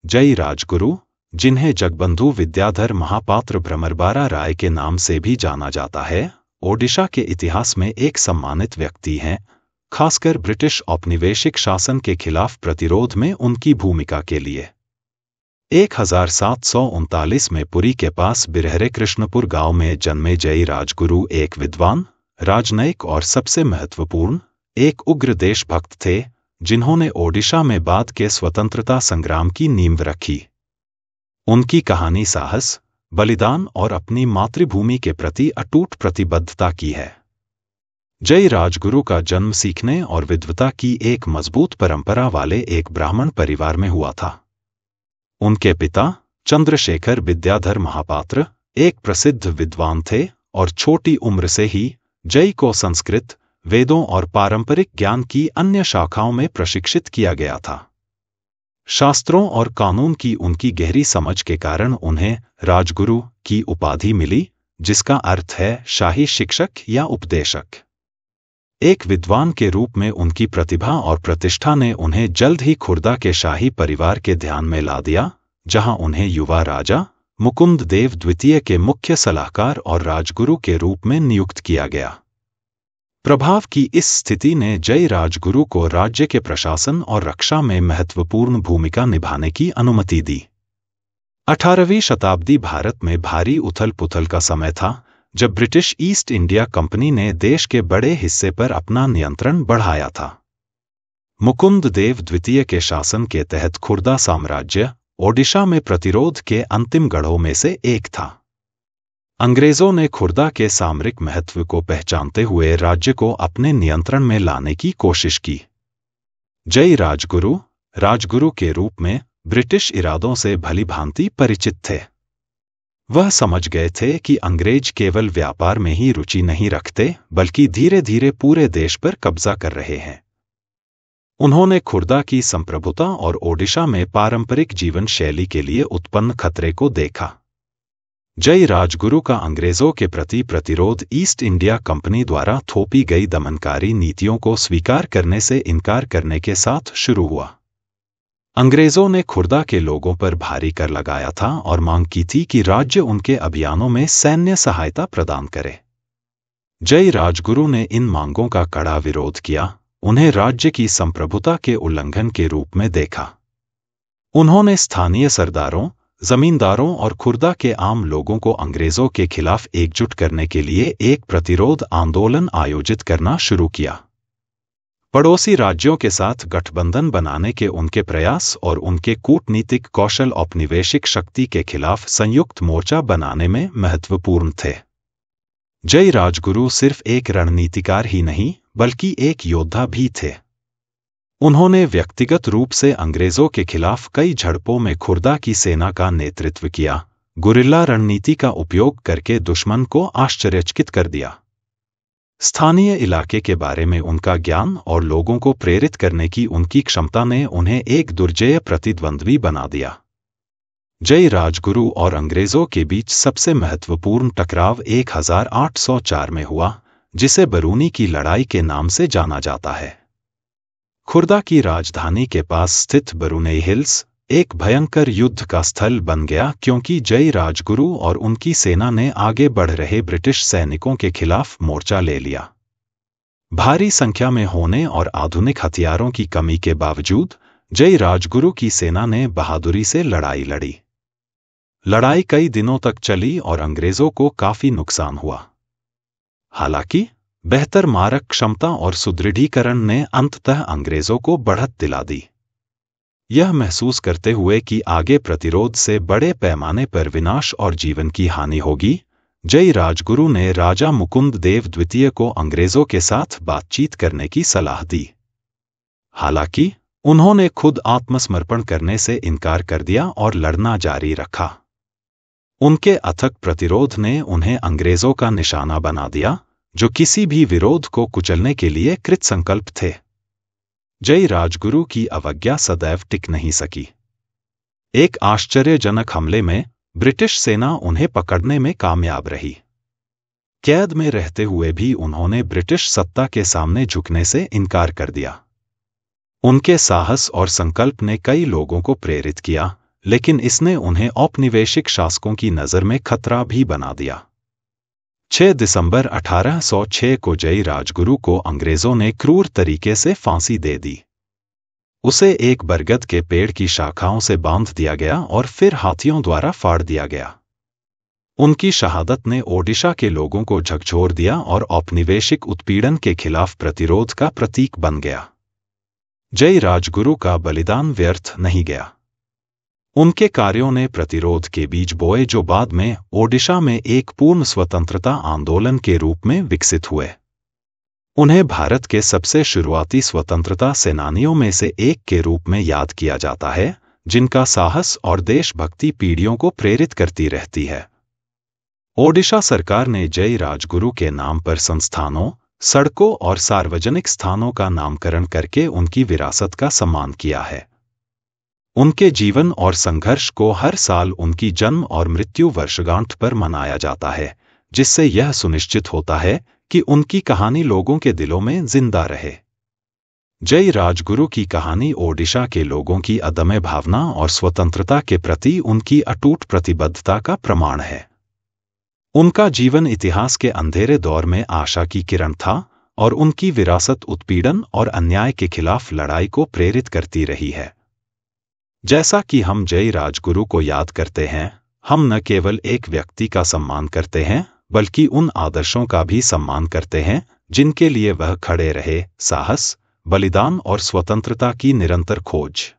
जय राजगुरु, जिन्हें जगबंधु विद्याधर महापात्र भ्रमरबारा राय के नाम से भी जाना जाता है, ओडिशा के इतिहास में एक सम्मानित व्यक्ति हैं, खासकर ब्रिटिश औपनिवेशिक शासन के खिलाफ प्रतिरोध में उनकी भूमिका के लिए। 1739 में पुरी के पास बिरहरे कृष्णपुर गांव में जन्मे जय राजगुरु एक विद्वान, राजनयिक और सबसे महत्वपूर्ण एक उग्र देशभक्त थे, जिन्होंने ओडिशा में बाद के स्वतंत्रता संग्राम की नींव रखी। उनकी कहानी साहस, बलिदान और अपनी मातृभूमि के प्रति अटूट प्रतिबद्धता की है। जय राजगुरु का जन्म सीखने और विद्वता की एक मजबूत परंपरा वाले एक ब्राह्मण परिवार में हुआ था। उनके पिता चंद्रशेखर विद्याधर महापात्र एक प्रसिद्ध विद्वान थे और छोटी उम्र से ही जय को संस्कृत, वेदों और पारंपरिक ज्ञान की अन्य शाखाओं में प्रशिक्षित किया गया था। शास्त्रों और कानून की उनकी गहरी समझ के कारण उन्हें राजगुरु की उपाधि मिली, जिसका अर्थ है शाही शिक्षक या उपदेशक। एक विद्वान के रूप में उनकी प्रतिभा और प्रतिष्ठा ने उन्हें जल्द ही खुर्दा के शाही परिवार के ध्यान में ला दिया, जहां उन्हें युवा राजा मुकुंद देव द्वितीय के मुख्य सलाहकार और राजगुरु के रूप में नियुक्त किया गया। प्रभाव की इस स्थिति ने जय राजगुरु को राज्य के प्रशासन और रक्षा में महत्वपूर्ण भूमिका निभाने की अनुमति दी। 18वीं शताब्दी भारत में भारी उथल-पुथल का समय था, जब ब्रिटिश ईस्ट इंडिया कंपनी ने देश के बड़े हिस्से पर अपना नियंत्रण बढ़ाया था। मुकुंद देव द्वितीय के शासन के तहत खुर्दा साम्राज्य ओडिशा में प्रतिरोध के अंतिम गढ़ों में से एक था। अंग्रेजों ने खुर्दा के सामरिक महत्व को पहचानते हुए राज्य को अपने नियंत्रण में लाने की कोशिश की। जय राजगुरु के रूप में ब्रिटिश इरादों से भलीभांति परिचित थे। वह समझ गए थे कि अंग्रेज केवल व्यापार में ही रुचि नहीं रखते, बल्कि धीरे धीरे पूरे देश पर कब्जा कर रहे हैं। उन्होंने खुर्दा की संप्रभुता और ओडिशा में पारंपरिक जीवन शैली के लिए उत्पन्न खतरे को देखा। जय राजगुरु का अंग्रेजों के प्रति प्रतिरोध ईस्ट इंडिया कंपनी द्वारा थोपी गई दमनकारी नीतियों को स्वीकार करने से इनकार करने के साथ शुरू हुआ। अंग्रेजों ने खुर्दा के लोगों पर भारी कर लगाया था और मांग की थी कि राज्य उनके अभियानों में सैन्य सहायता प्रदान करे। जय राजगुरु ने इन मांगों का कड़ा विरोध किया, उन्हें राज्य की संप्रभुता के उल्लंघन के रूप में देखा। उन्होंने स्थानीय सरदारों, जमींदारों और खुर्दा के आम लोगों को अंग्रेजों के खिलाफ एकजुट करने के लिए एक प्रतिरोध आंदोलन आयोजित करना शुरू किया। पड़ोसी राज्यों के साथ गठबंधन बनाने के उनके प्रयास और उनके कूटनीतिक कौशल औपनिवेशिक शक्ति के खिलाफ संयुक्त मोर्चा बनाने में महत्वपूर्ण थे। जय राजगुरु सिर्फ एक रणनीतिकार ही नहीं, बल्कि एक योद्धा भी थे। उन्होंने व्यक्तिगत रूप से अंग्रेजों के खिलाफ कई झड़पों में खुर्दा की सेना का नेतृत्व किया, गुरिल्ला रणनीति का उपयोग करके दुश्मन को आश्चर्यचकित कर दिया। स्थानीय इलाके के बारे में उनका ज्ञान और लोगों को प्रेरित करने की उनकी क्षमता ने उन्हें एक दुर्जेय प्रतिद्वंद्वी बना दिया। जय राजगुरु और अंग्रेजों के बीच सबसे महत्वपूर्ण टकराव 1804 में हुआ, जिसे बरूनी की लड़ाई के नाम से जाना जाता है। खुर्दा की राजधानी के पास स्थित बरूनेई हिल्स एक भयंकर युद्ध का स्थल बन गया, क्योंकि जय राजगुरु और उनकी सेना ने आगे बढ़ रहे ब्रिटिश सैनिकों के खिलाफ मोर्चा ले लिया। भारी संख्या में होने और आधुनिक हथियारों की कमी के बावजूद जय राजगुरु की सेना ने बहादुरी से लड़ाई लड़ी। लड़ाई कई दिनों तक चली और अंग्रेजों को काफी नुकसान हुआ। हालांकि बेहतर मारक क्षमता और सुदृढ़ीकरण ने अंततः अंग्रेजों को बढ़त दिला दी। यह महसूस करते हुए कि आगे प्रतिरोध से बड़े पैमाने पर विनाश और जीवन की हानि होगी, जय राजगुरु ने राजा मुकुंद देव द्वितीय को अंग्रेजों के साथ बातचीत करने की सलाह दी। हालांकि उन्होंने खुद आत्मसमर्पण करने से इनकार कर दिया और लड़ना जारी रखा। उनके अथक प्रतिरोध ने उन्हें अंग्रेजों का निशाना बना दिया, जो किसी भी विरोध को कुचलने के लिए कृतसंकल्प थे। जय राजगुरु की अवज्ञा सदैव टिक नहीं सकी। एक आश्चर्यजनक हमले में ब्रिटिश सेना उन्हें पकड़ने में कामयाब रही। कैद में रहते हुए भी उन्होंने ब्रिटिश सत्ता के सामने झुकने से इनकार कर दिया। उनके साहस और संकल्प ने कई लोगों को प्रेरित किया, लेकिन इसने उन्हें औपनिवेशिक शासकों की नज़र में खतरा भी बना दिया। 6 दिसंबर 1806 को जय राजगुरु को अंग्रेजों ने क्रूर तरीके से फांसी दे दी। उसे एक बरगद के पेड़ की शाखाओं से बांध दिया गया और फिर हाथियों द्वारा फाड़ दिया गया। उनकी शहादत ने ओडिशा के लोगों को झकझोर दिया और औपनिवेशिक उत्पीड़न के खिलाफ प्रतिरोध का प्रतीक बन गया। जय राजगुरु का बलिदान व्यर्थ नहीं गया। उनके कार्यों ने प्रतिरोध के बीज बोए जो बाद में ओडिशा में एक पूर्ण स्वतंत्रता आंदोलन के रूप में विकसित हुए। उन्हें भारत के सबसे शुरुआती स्वतंत्रता सेनानियों में से एक के रूप में याद किया जाता है, जिनका साहस और देशभक्ति पीढ़ियों को प्रेरित करती रहती है। ओडिशा सरकार ने जय राजगुरु के नाम पर संस्थानों, सड़कों और सार्वजनिक स्थानों का नामकरण करके उनकी विरासत का सम्मान किया है। उनके जीवन और संघर्ष को हर साल उनकी जन्म और मृत्यु वर्षगांठ पर मनाया जाता है, जिससे यह सुनिश्चित होता है कि उनकी कहानी लोगों के दिलों में जिंदा रहे। जय राजगुरु की कहानी ओडिशा के लोगों की अदम्य भावना और स्वतंत्रता के प्रति उनकी अटूट प्रतिबद्धता का प्रमाण है। उनका जीवन इतिहास के अंधेरे दौर में आशा की किरण था और उनकी विरासत उत्पीड़न और अन्याय के खिलाफ लड़ाई को प्रेरित करती रही है। जैसा कि हम जय राजगुरु को याद करते हैं, हम न केवल एक व्यक्ति का सम्मान करते हैं, बल्कि उन आदर्शों का भी सम्मान करते हैं जिनके लिए वह खड़े रहे, साहस, बलिदान और स्वतंत्रता की निरंतर खोज।